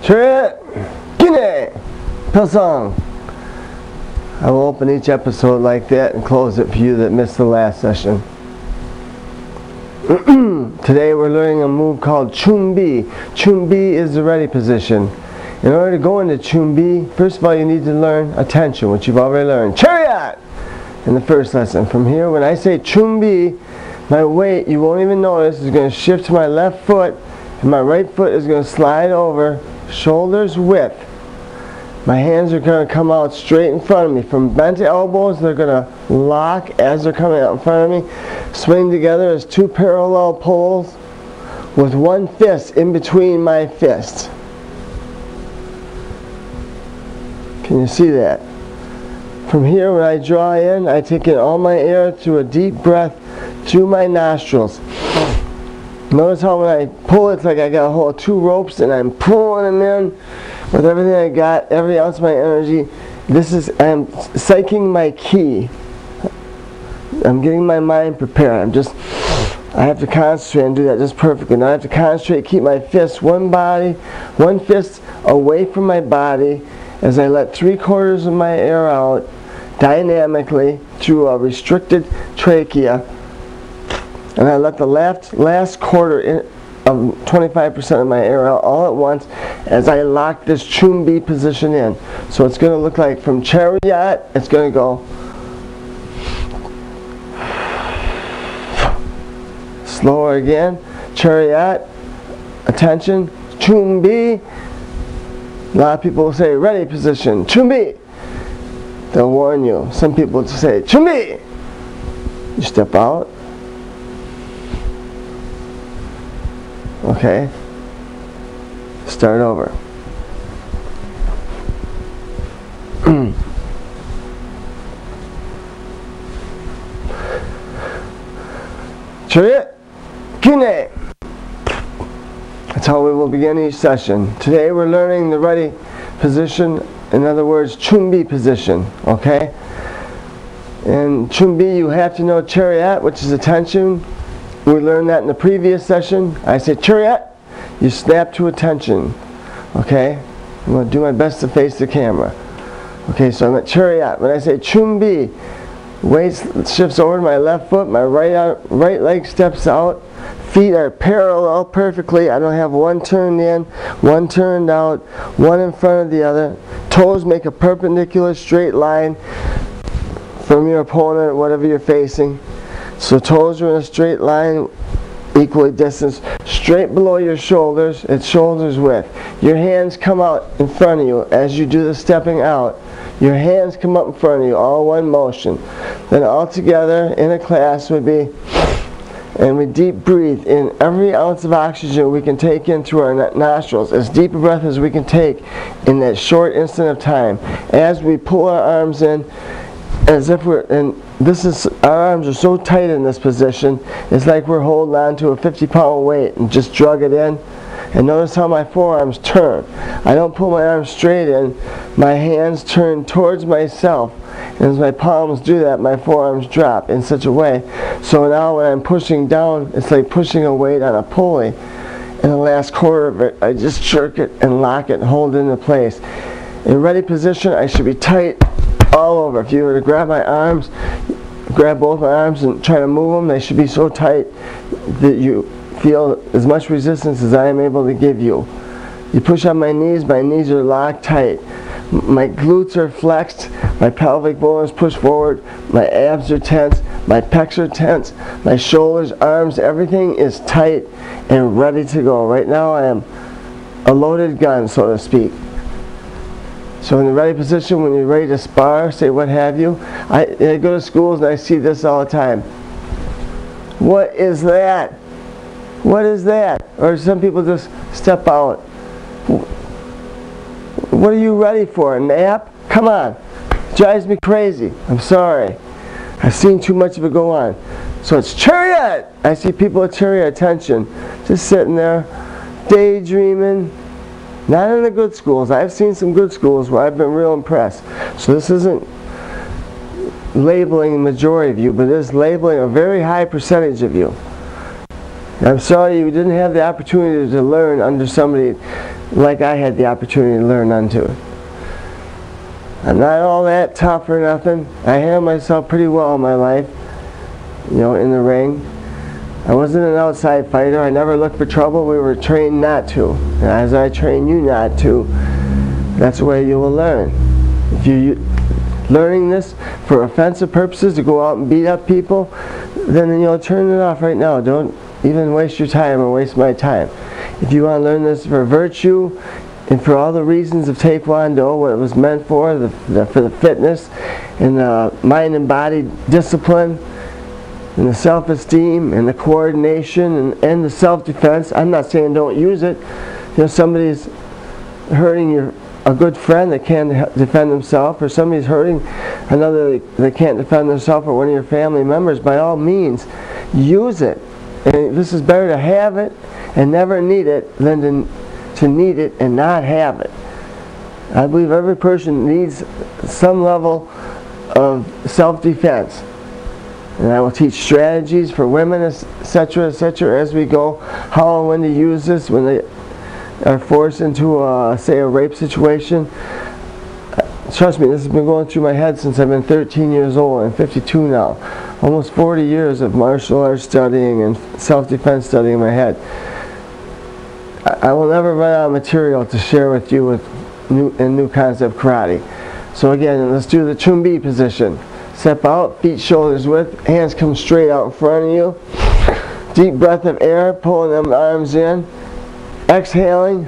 Chariot, Guinea, Pilsong. I will open each episode like that and close it for you that missed the last session. Today we're learning a move called Chumbi. Chumbi is the ready position. In order to go into Chumbi, first of all you need to learn attention, which you've already learned. Chariot! In the first lesson. From here, when I say Chumbi, my weight, you won't even notice, is going to shift to my left foot, and my right foot is going to slide over, shoulders width. My hands are going to come out straight in front of me. From bent elbows, they're going to lock as they're coming out in front of me. Swing together as two parallel poles with one fist in between my fists. Can you see that? From here, when I draw in, I take in all my air through a deep breath through my nostrils. Notice how when I pull, it's like I got a hold of two ropes and I'm pulling them in with everything I got, every ounce of my energy. I'm psyching my ki. I'm getting my mind prepared. I have to concentrate and do that just perfectly. Now I have to concentrate, keep my fists, one fist away from my body as I let 3/4 of my air out dynamically through a restricted trachea. And I let the last quarter of 25% of my air out all at once as I lock this Chumbi position in. So it's going to look like from chariot, it's going to go slower again. Chariot, attention, Chumbi. A lot of people will say ready position, Chumbi. They'll warn you. Some people will say Chumbi. You step out. Okay, start over. Chariot, Guinea. That's how we will begin each session. Today we're learning the ready position, in other words, Chumbi position, okay? In Chumbi you have to know chariot, which is attention. We learned that in the previous session. I say chariot, you snap to attention. Okay? I'm going to do my best to face the camera. Okay, so I'm at chariot. When I say Chumbi, weight shifts over to my left foot, my right leg steps out, feet are parallel perfectly. I don't have one turned in, one turned out, one in front of the other. Toes make a perpendicular straight line from your opponent, whatever you're facing. So toes are in a straight line, equally distanced, straight below your shoulders, it's shoulders width. Your hands come out in front of you as you do the stepping out. Your hands come up in front of you, all one motion. Then all together in a class would be, and we deep breathe in every ounce of oxygen we can take in through our nostrils, as deep a breath as we can take in that short instant of time. As we pull our arms in, as if our arms are so tight in this position, it's like we're holding on to a 50-pound weight and just drug it in. And notice how my forearms turn. I don't pull my arms straight in, my hands turn towards myself. And as my palms do that, my forearms drop in such a way. So now when I'm pushing down, it's like pushing a weight on a pulley. In the last quarter of it, I just jerk it and lock it and hold it into place. In ready position, I should be tight all over. If you were to grab my arms, grab both my arms and try to move them, they should be so tight that you feel as much resistance as I am able to give you. You push on my knees are locked tight. My glutes are flexed, my pelvic bone is pushed forward, my abs are tense, my pecs are tense, my shoulders, arms, everything is tight and ready to go. Right now I am a loaded gun, so to speak. So in the ready position, when you're ready to spar, say what have you, I go to schools and I see this all the time. What is that? What is that? Or some people just step out. What are you ready for? A nap? Come on. It drives me crazy. I'm sorry. I've seen too much of it go on. So it's chariot! I see people at chariot attention. Just sitting there, daydreaming. Not in the good schools. I've seen some good schools where I've been real impressed. So this isn't labeling the majority of you, but it is labeling a very high percentage of you. I'm sorry you didn't have the opportunity to learn under somebody like I had the opportunity to learn onto. I'm not all that tough or nothing. I handle myself pretty well in my life, you know, in the ring. I wasn't an outside fighter. I never looked for trouble. We were trained not to. And as I train you not to, that's the way you will learn. If you're learning this for offensive purposes, to go out and beat up people, then you'll turn it off right now. Don't even waste your time or waste my time. If you want to learn this for virtue and for all the reasons of Taekwondo, what it was meant for the fitness and the mind and body discipline and the self-esteem and the coordination and the self-defense. I'm not saying don't use it. You know, somebody's hurting a good friend that can't defend himself, or somebody's hurting another that can't defend themselves, or one of your family members. By all means, use it. And this is better to have it and never need it than to need it and not have it. I believe every person needs some level of self-defense. And I will teach strategies for women, etc., as we go, how and when to use this when they are forced into, say, a rape situation. Trust me, this has been going through my head since I've been 13 years old. I'm 52 now. Almost 40 years of martial arts studying and self-defense studying in my head. I will never run out of material to share with you with new concept karate. So again, let's do the Chumbi position. Step out, feet shoulders width, hands come straight out in front of you. Deep breath of air, pulling them arms in. Exhaling.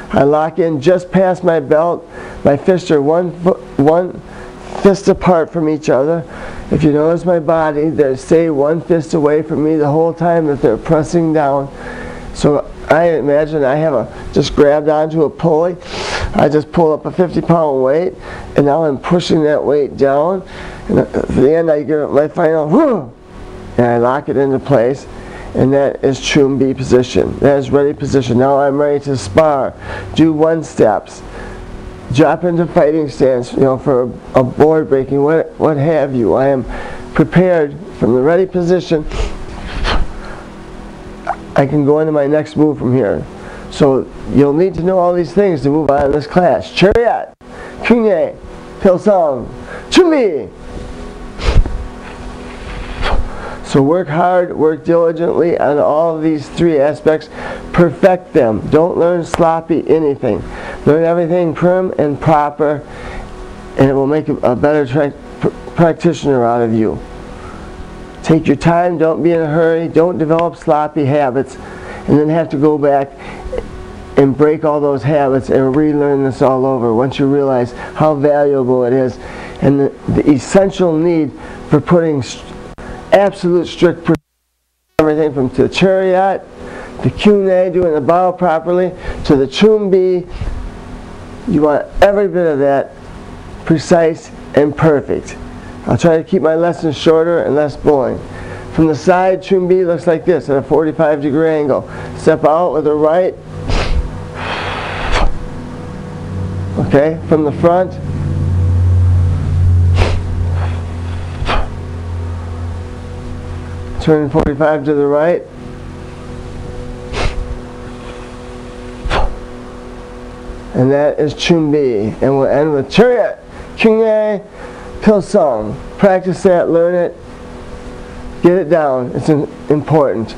I lock in just past my belt. My fists are one fist apart from each other. If you notice my body, they stay one fist away from me the whole time that they're pressing down. So I imagine I have just grabbed onto a pulley. I just pull up a 50-pound weight, and now I'm pushing that weight down. And at the end, I get my final whoo, and I lock it into place. And that is Chumbi position. That is ready position. Now I'm ready to spar. Do one steps. Drop into fighting stance, you know, for a board breaking, what have you. I am prepared from the ready position. I can go into my next move from here. So you'll need to know all these things to move on in this class. Chariot, Kunye, Pilsong, Chumbi. So work hard, work diligently on all of these three aspects. Perfect them. Don't learn sloppy anything. Learn everything prim and proper, and it will make a better practitioner out of you. Take your time. Don't be in a hurry. Don't develop sloppy habits and then have to go back and break all those habits and relearn this all over once you realize how valuable it is and the essential need for putting absolute strict everything from the chariot, the Kune, doing the bow properly, to the Chumbi. You want every bit of that precise and perfect. I'll try to keep my lessons shorter and less boring. From the side, Chumbi looks like this at a 45-degree angle. Step out with the right. Okay, from the front. Turn 45 to the right. And that is Chumbi. And we'll end with Chariot, Kunye, Pilsong. Practice that, learn it, get it down. It's important.